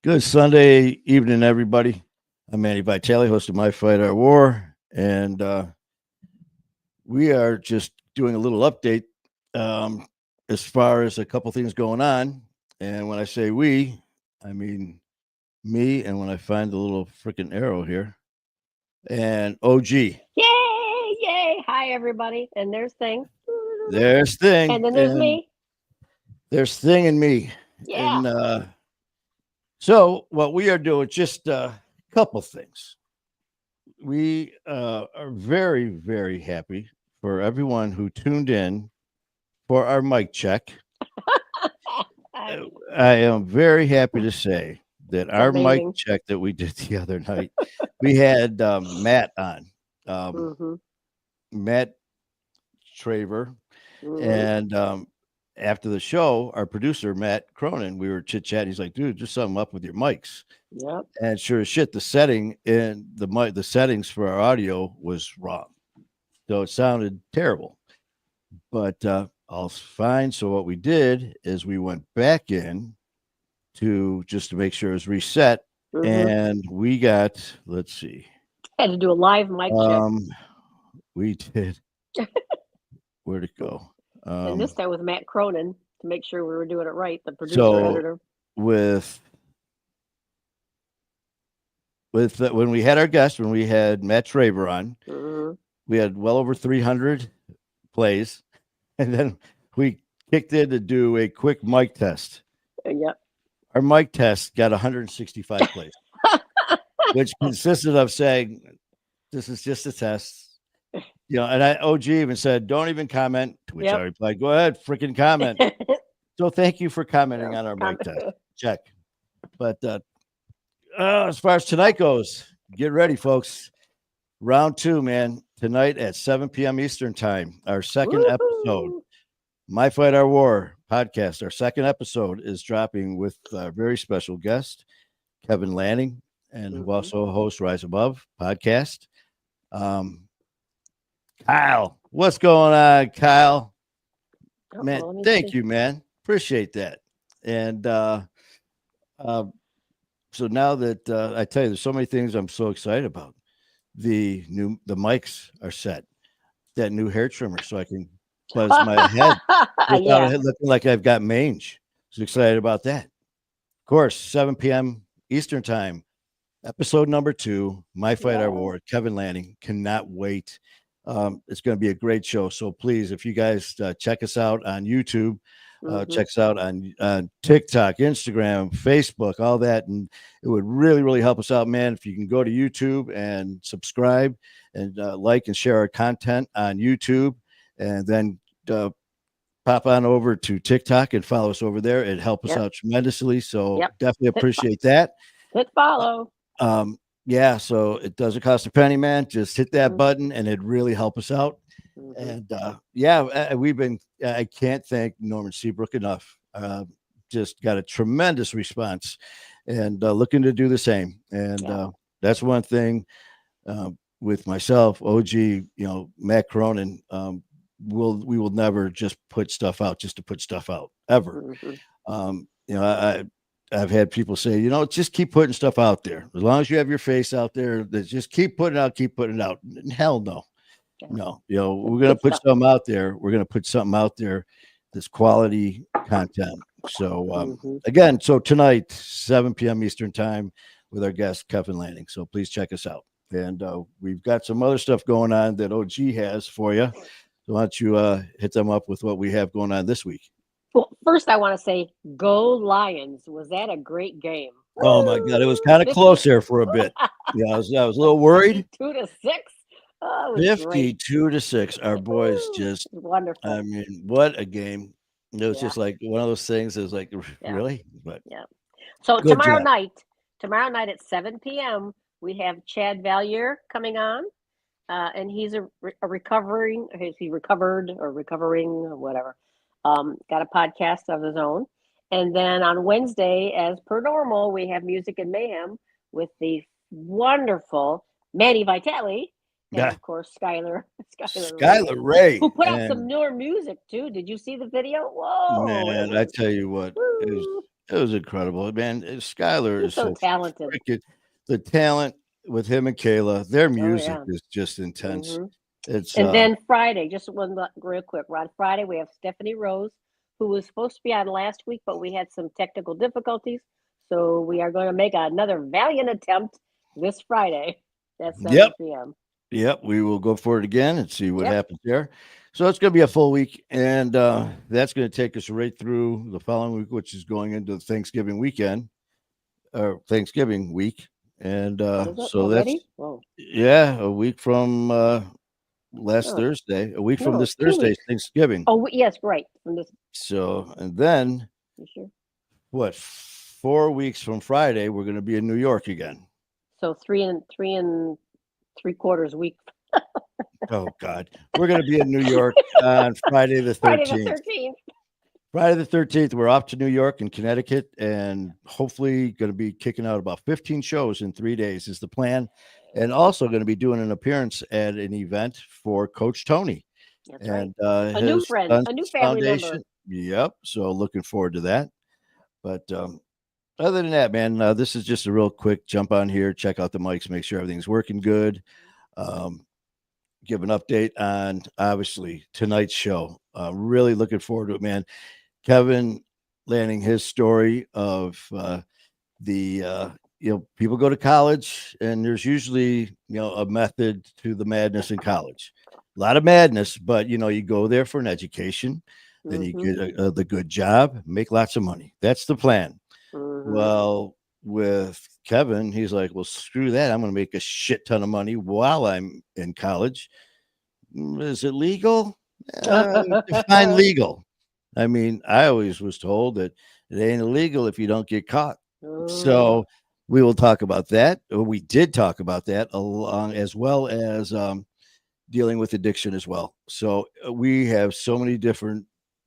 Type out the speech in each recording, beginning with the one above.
Good Sunday evening, everybody. I'm Manny Vitale, host of My Fight Our War, and we are just doing a little update as far as a couple things going on. And when I say we, I mean me. And when I find the little freaking arrow here, and OG, Yay! Yay! Hi, everybody. And there's Thing. there's And Thing, then there's and me. there's Thing and me. Yeah. And so, what we are doing, just a couple things. We are very, very happy for everyone who tuned in for our mic check. I am very happy to say that our mic Amazing. check that we did the other night, we had Matt on, Mm-hmm. Matt Traver, Mm-hmm. and after the show, our producer Matt Cronin, we were chit chatting. He's like, "Dude, just something up with your mics." Yep. And sure as shit, the setting in the mic, the settings for our audio was wrong, so it sounded terrible. But all's fine. So what we did is we went back in to just to make sure it was reset, Mm-hmm. and we got, let's see, Had to do a live mic check. um, we did. Where'd it go? And this time with Matt Cronin to make sure we were doing it right, the producer So editor. with when we had our guest, when we had Matt Traver on, Mm-hmm. we had well over 300 plays, and then we kicked in to do a quick mic test. Yep. Our mic test got 165 plays, which consisted of saying, "This is just a test." And OG even said, "Don't even comment." To which I Yep. replied, "Go ahead, freaking comment." So thank you for commenting on our mic test. Check. But as far as tonight goes, get ready, folks. Round 2, man. Tonight at 7 p.m. Eastern time, our second episode, Woohoo! My Fight Our War podcast. Our second episode is dropping with a very special guest, Kevin Lanning, and who Mm-hmm. also hosts Rise Above podcast. Kyle, what's going on, Kyle? Man, Let me thank see. you, man. Appreciate that. And uh, so now that I tell you, there's so many things I'm so excited about. The mics are set. That new hair trimmer, so I can buzz my head without Yeah. it looking like I've got mange. So excited about that. Of course, 7 p.m. Eastern time, episode number 2, My Fight Our Yeah. War. Kevin Lanning, cannot wait. It's going to be a great show. So please, if you guys check us out on YouTube, Mm-hmm. check us out on TikTok, Instagram, Facebook, all that. And it would really, really help us out, man. If you can go to YouTube and subscribe and like and share our content on YouTube, and then pop on over to TikTok and follow us over there. It'd help us Yep. out tremendously. So Yep. definitely Hit, appreciate that. hit follow. Yeah, so it doesn't cost a penny, man. Just hit that Mm-hmm. button and it'd really help us out. Mm-hmm. And yeah, we've been, I can't thank Norman Seabrook enough. Just got a tremendous response and looking to do the same. And Yeah. that's one thing with myself, OG, Matt Cronin. We will never just put stuff out just to put stuff out ever. Mm-hmm. I've had people say, just keep putting stuff out there. As long as you have your face out there, just keep putting it out. Hell no. Yeah. No, we're going to put something out there. We're going to put something out there that's quality content. So, Mm-hmm. again, so tonight, 7 p.m. Eastern time with our guest, Kevin Lanning. So please check us out. And we've got some other stuff going on that OG has for you. So why don't you hit them up with what we have going on this week? Well, first I want to say, go Lions! Was that a great game? Oh my God, it was kind of 50, close there for a bit. Yeah, I was a little worried. 52-6. Oh, it was great. 52-6. Our boys just, Wonderful. I mean, what a game. It was Yeah. just like one of those things. It was like, Yeah. really? But Yeah. So good tomorrow job. night at 7 p.m., we have Chad Valier coming on. And he's a recovering, he recovered or recovering or whatever. Got a podcast of his own. And then on Wednesday, as per normal, we have Music and Mayhem with the wonderful Manny Vitale and, Yeah. of course, Skylar Skylar Ray. who put out some And newer music, too. Did you see the video? Whoa. man, I tell you what, it was Woo. It was incredible, man. Skylar He's is so so talented. freaking the talent with him and Kayla. Their Oh music yeah. is just intense. hmm It's And then Friday, just real quick. On Friday, we have Stephanie Rose, who was supposed to be on last week, but we had some technical difficulties. So we are going to make another valiant attempt this Friday at 7 yep, p.m. yep. We will go for it again and see what Yep. happens there. So it's going to be a full week, and that's going to take us right through the following week, which is going into Thanksgiving weekend or Thanksgiving week. And What is it so that's already? Whoa. yeah, a week from last Oh, Thursday, a week from no, this it's 2 weeks. Thursday, Thanksgiving. Oh, yes, right. From this, So, and then you sure? what, 4 weeks from Friday, we're going to be in New York again. So 3 and 3 3/4 week. Oh, God. We're going to be in New York on Friday the Friday the 13th. 13th. Friday the 13th, we're off to New York and Connecticut, and hopefully going to be kicking out about 15 shows in 3 days is the plan. And also going to be doing an appearance at an event for Coach Tony That's right. and A new his friend, son's a new family foundation. member. Yep. So looking forward to that. But other than that, man, this is just a real quick jump on here, check out the mics, make sure everything's working good. Give an update on obviously tonight's show. Really looking forward to it, man. Kevin landing his story of people go to college and there's usually a method to the madness in college. A lot of madness, but you go there for an education, then you Mm-hmm. get the good job, make lots of money. That's the plan. Mm-hmm. Well, with Kevin, he's like, well, screw that. I'm going to make a shit ton of money while I'm in college. Is it legal? Define legal. I mean, I always was told that it ain't illegal if you don't get caught. So we will talk about that. Or we did talk about that along as well as dealing with addiction as well. So we have so many different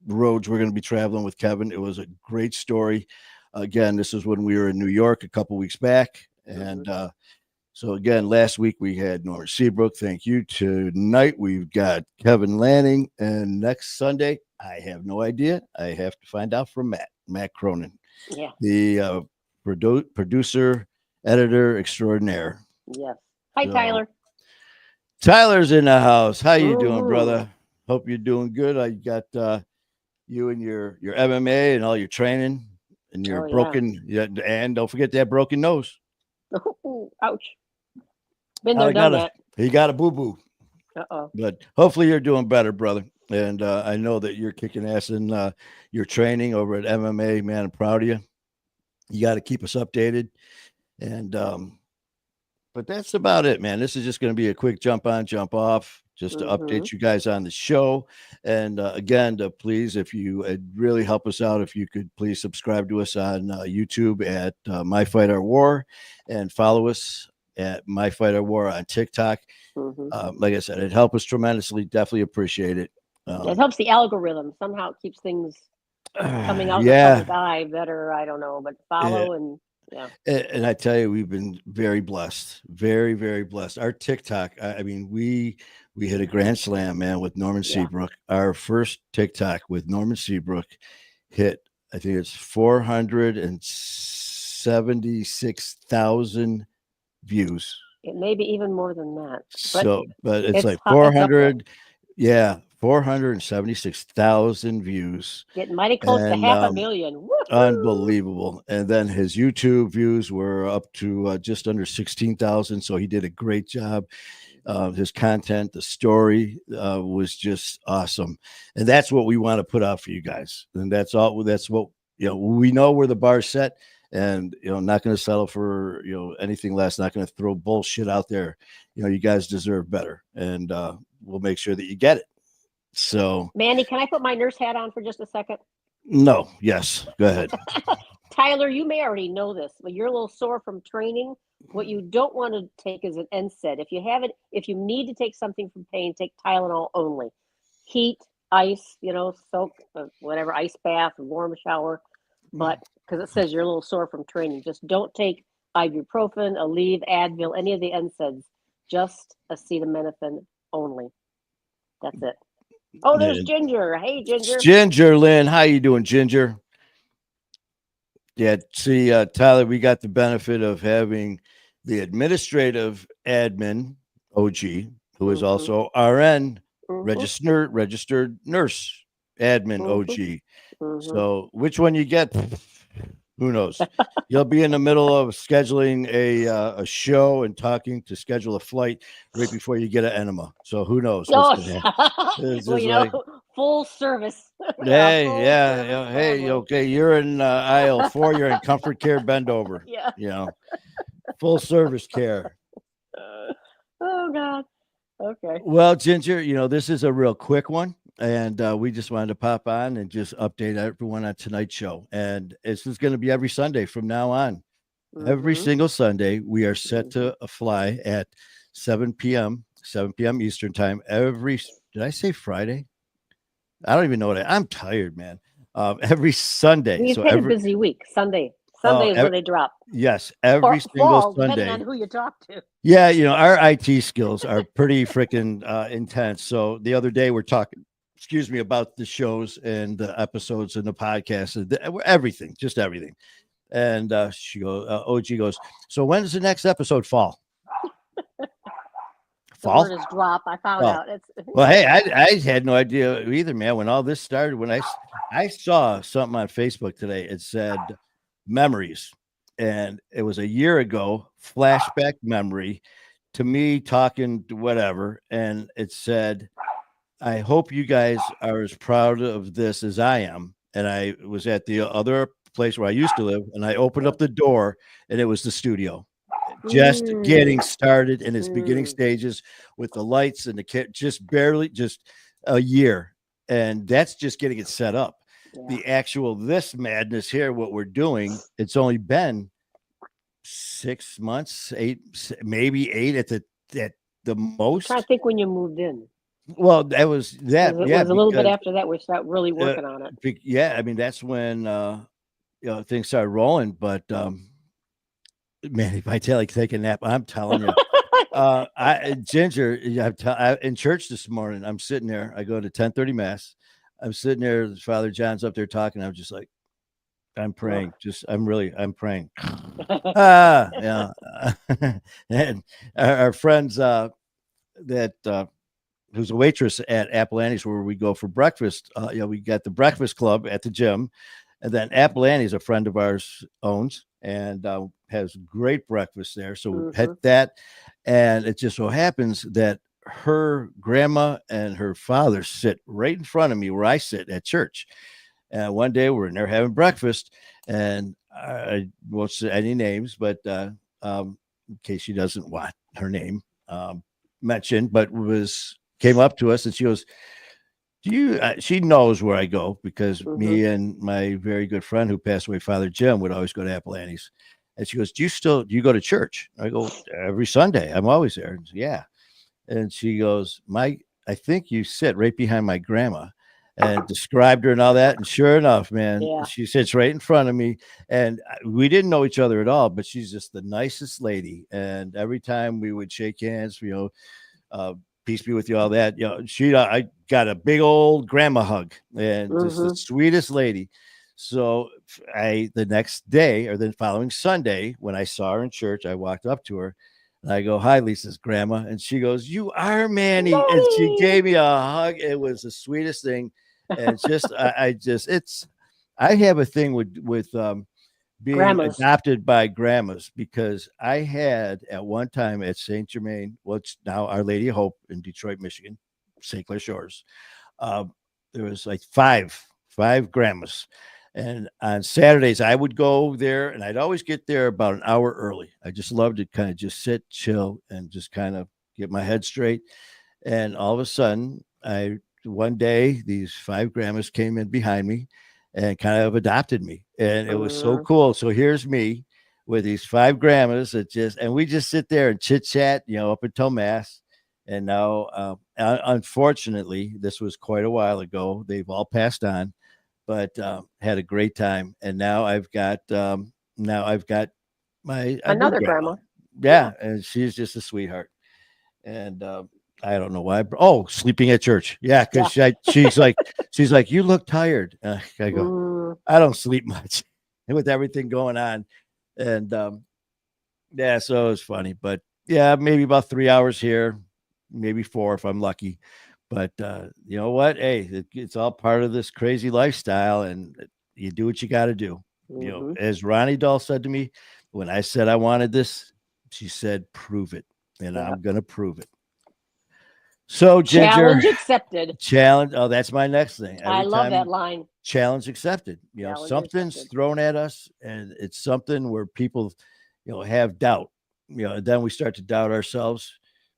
roads we're going to be traveling with Kevin. It was a great story. Again, this is when we were in New York a couple weeks back. And so again, last week we had Norman Seabrook. Thank you. Tonight we've got Kevin Lanning. And next Sunday, I have no idea. I have to find out from Matt Cronin. Yeah. The producer, editor extraordinaire. Yes. Hi, Tyler. Tyler's in the house. How you doing, brother? Hope you're doing good. I got you and your MMA and all your training and your broken and don't forget that broken nose. Oh, ouch. Been there, done that. He got a boo-boo. Uh-oh. But hopefully you're doing better, brother. And I know that you're kicking ass in your training over at MMA, man. I'm proud of you. You got to keep us updated. And but that's about it, man. This is just going to be a quick jump on, jump off, just to update you guys on the show. And again, please, if you really help us out, if you could please subscribe to us on YouTube at My Fight Our War and follow us at My Fight Our War on TikTok. Like I said, it helps us tremendously. Definitely appreciate it. It helps the algorithm. Somehow it keeps things coming out in the public eye better. I don't know, but follow and And I tell you, we've been very blessed, very, very blessed. Our TikTok, I mean, we hit a grand slam, man, with Norman Seabrook. Our first TikTok with Norman Seabrook hit, I think it's 476,000 views. It may be even more than that. But it's like 400, 476,000 views. Getting mighty close to 500,000. Woo-hoo! Unbelievable. And then his YouTube views were up to just under 16,000. So he did a great job. His content, the story was just awesome. And that's what we want to put out for you guys. And that's all. That's what, we know where the bar's set. And not going to settle for anything less. Not going to throw bullshit out there. You guys deserve better, and we'll make sure that you get it. So, Mandy, can I put my nurse hat on for just a second? No. Yes. Go ahead. Tyler, you may already know this, but you're a little sore from training. What you don't want to take is an NSAID. If you need to take something from pain, take Tylenol only. Heat, ice, soak, whatever, ice bath, warm shower. But because it says you're a little sore from training, just don't take ibuprofen, Aleve, Advil, any of the NSAIDs. Just acetaminophen only. That's it. Oh, there's Ginger. Hey, Ginger. Ginger, Lynn. How you doing, Ginger? Yeah, see, Tyler, we got the benefit of having the administrative admin, OG, who is Mhm. also RN, Mhm. registered nurse admin, Mhm. OG. Mhm. So which one you get? Who knows? You'll be in the middle of scheduling a show and talking to schedule a flight right before you get an enema. So who knows what's Oh, going to happen? It's well, just like, full service. A hey, full yeah, service yeah, hey, family. okay, you're in aisle 4. You're in comfort care. Bend over. Yeah. You know, full service care. Oh God. Okay. Well, Ginger, this is a real quick one, and we just wanted to pop on and just update everyone on tonight's show. And this is going to be every Sunday from now on. Every Mhm. single Sunday, we are set Mhm. to fly at 7 p.m. 7 p.m. Eastern time. Did I say Friday? I don't even know I'm tired, man. Every Sunday. We've So had a busy week. Sunday. uh, Sunday is when they drop. yes, Or every single fall, depending on Sunday. who you talk to. Yeah, our IT skills are pretty freaking intense. So the other day we're talking, excuse me, about the shows and the episodes and the podcast and everything, just everything. And OG goes, so when does the next episode fall? The word Fall? is drop. I found Well, out. It's well, hey, I had no idea either, man. When all this started, when I saw something on Facebook today, it said memories, and it was a year ago, flashback memory to me talking to whatever, and it said, I hope you guys are as proud of this as I am. And I was at the other place where I used to live, and I opened up the door, and it was the studio just mm, getting started in its beginning mm, stages with the lights and the kit, just barely, just a year. And that's just getting it set up. yeah. The actual this madness here, what we're doing, it's only been 6 months, maybe 8 at the I'm trying most. to think when you moved in. Well, that was that, It yeah, was a little bit because after that we start really uh, working on it. yeah, I mean that's when things started rolling. But man, if I tell you take a nap, I'm telling you. Ginger, in church this morning. I'm sitting there. I go to 10:30 mass. I'm sitting there. Father John's up there talking. I'm just like, I'm praying. I'm praying. Yeah. And our friends that who's a waitress at Apple Annie's where we go for breakfast. We got the breakfast club at the gym, and then Apple Annie's a friend of ours owns and has great breakfast there. So we Mhm. hit that, and it just so happens that her grandma and her father sit right in front of me where I sit at church. And one day we're in there having breakfast, and I won't say any names, but in case she doesn't want her name mentioned, but came up to us and she goes, "Do you?" She knows where I go because Mhm. me and my very good friend who passed away, Father Jim, would always go to Apple Annie's. And she goes, do you go to church?" I go, "Every Sunday. I'm always there." And yeah. And she goes, I think you sit right behind my grandma, and described her and all that. And sure enough, man, Yeah. she sits right in front of me. And we didn't know each other at all, but she's just the nicest lady. And every time we would shake hands, uh, peace be with you, all that, I got a big old grandma hug and just the Mhm. sweetest lady. So the next day or the following Sunday, when I saw her in church, I walked up to her and I go, "Hi, Lisa's grandma." And she goes, "You are Manny." And she Manny. gave me a hug. It was the sweetest thing. And just, I have a thing with being Grandmas. adopted by grandmas because I had at one time at St. Germain, what's now Our Lady of Hope in Detroit, Michigan, St. Clair Shores. There was like five grandmas. And on Saturdays, I would go there and I'd always get there about an hour early. I just loved to kind of just sit, chill, and just kind of get my head straight. And all of a sudden, one day these five grandmas came in behind me and kind of adopted me. And it was so Mhm. cool. So here's me with these five grandmas and we just sit there and chit chat, up until mass. And now, unfortunately, this was quite a while ago. They've all passed on, but had a great time. And now I've got my a new Another grandma. grandma. Yeah. Yeah, and she's just a sweetheart. And I don't know why. Oh, sleeping at church. Yeah, because Yeah. she's like, "You look tired." I go, Mm. "I don't sleep much." with everything going on. And yeah, so it was funny. But yeah, maybe about 3 hours here, maybe 4 if I'm lucky. But you know what? Hey, it's all part of this crazy lifestyle, and you do what you got to do. You know, Mhm. as Ronnie Doll said to me when I said I wanted this, she said, "Prove it," and Yeah. I'm gonna prove it. So, Ginger, Challenge accepted. challenge. Oh, that's my next thing. I Every love that time, line. challenge accepted. You know, Challenge something's accepted. thrown at us, and it's something where people, have doubt. And then we start to doubt ourselves.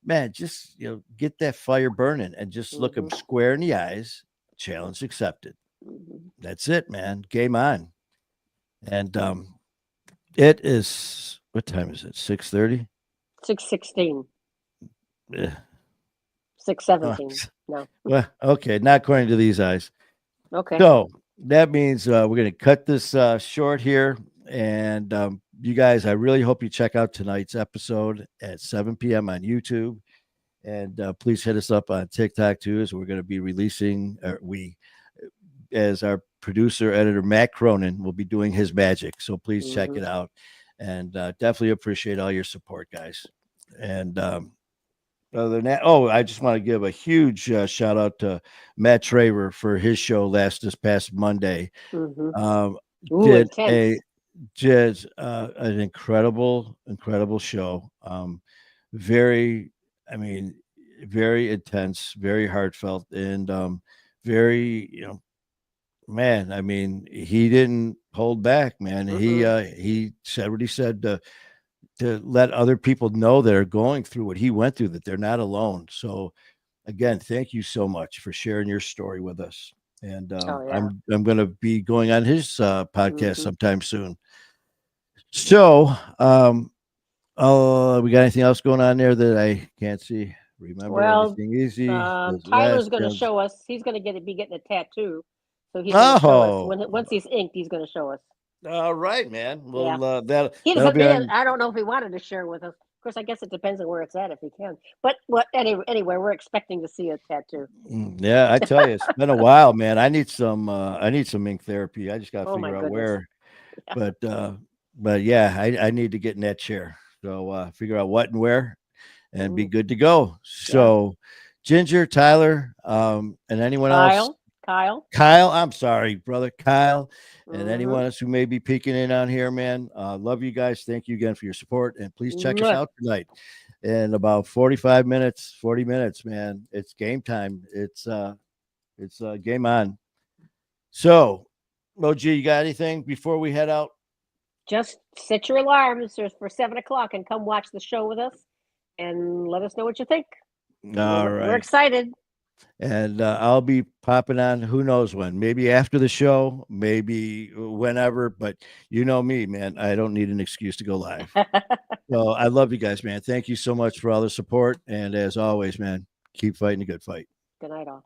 Man, just get that fire burning and just look them Mhm. square in the eyes. Challenge accepted. Mhm. That's it, man. Game on. And it is, what time is it? 6:30. 6:16. Yeah. 6:17. No. Well, okay, not according to these eyes. Okay. So that means we're going to cut this short here. And you guys, I really hope you check out tonight's episode at 7 p.m. on YouTube. And please hit us up on TikTok too, as we're going to be releasing, as our producer, editor, Matt Cronin, will be doing his magic. So please check Mhm. it out. And definitely appreciate all your support, guys. And other than that, I just want to give a huge shout out to Matt Traver for his show this past Monday. Mhm. Um, Ooh, did intense. an incredible show. Very, I mean, very intense, very heartfelt, and very, man. I mean, he didn't hold back, man. Mm-mm. He said what he said to let other people know that are going through what he went through, that they're not alone. So again, thank you so much for sharing your story with us. And Oh yeah. I'm going to be going on his podcast Mhm. sometime soon. So, we got anything else going on there that I can't see? Remember Well, everything easy. Does Tyler's last. going to show us. He's going to be getting a tattoo, so he's going to show us Oh, once he's inked. He's going to show us. all right, man. Yeah. Well, He that'll doesn't. be on. I don't know if he wanted to share with us. Of course, I guess it depends on where it's at if he can. But anyway, we're expecting to see a tattoo. Yeah, I tell you, it's been a while, man. I need some ink therapy. I just got to Oh my figure out goodness. where. Yeah. But yeah, I need to get in that chair. So figure out what and where, and be Mm. good to go. Yeah. So, Ginger, Tyler, and anyone else, Kyle. Kyle, I'm sorry, brother, Kyle, and Mhm. anyone else who may be peeking in on here, man. Love you guys. Thank you again for your support, and please check us Mwah. out tonight in about 45 minutes, 40 minutes, man. It's game time. It's game on. So, OG, you got anything before we head out? Just set your alarms for 7 o'clock and come watch the show with us, and let us know what you think. All We're right. excited. And I'll be popping on who knows when, maybe after the show, maybe whenever, but you know me, man. I don't need an excuse to go live. So I love you guys, man. Thank you so much for all the support. And as always, man, keep fighting a good fight. Good night, all.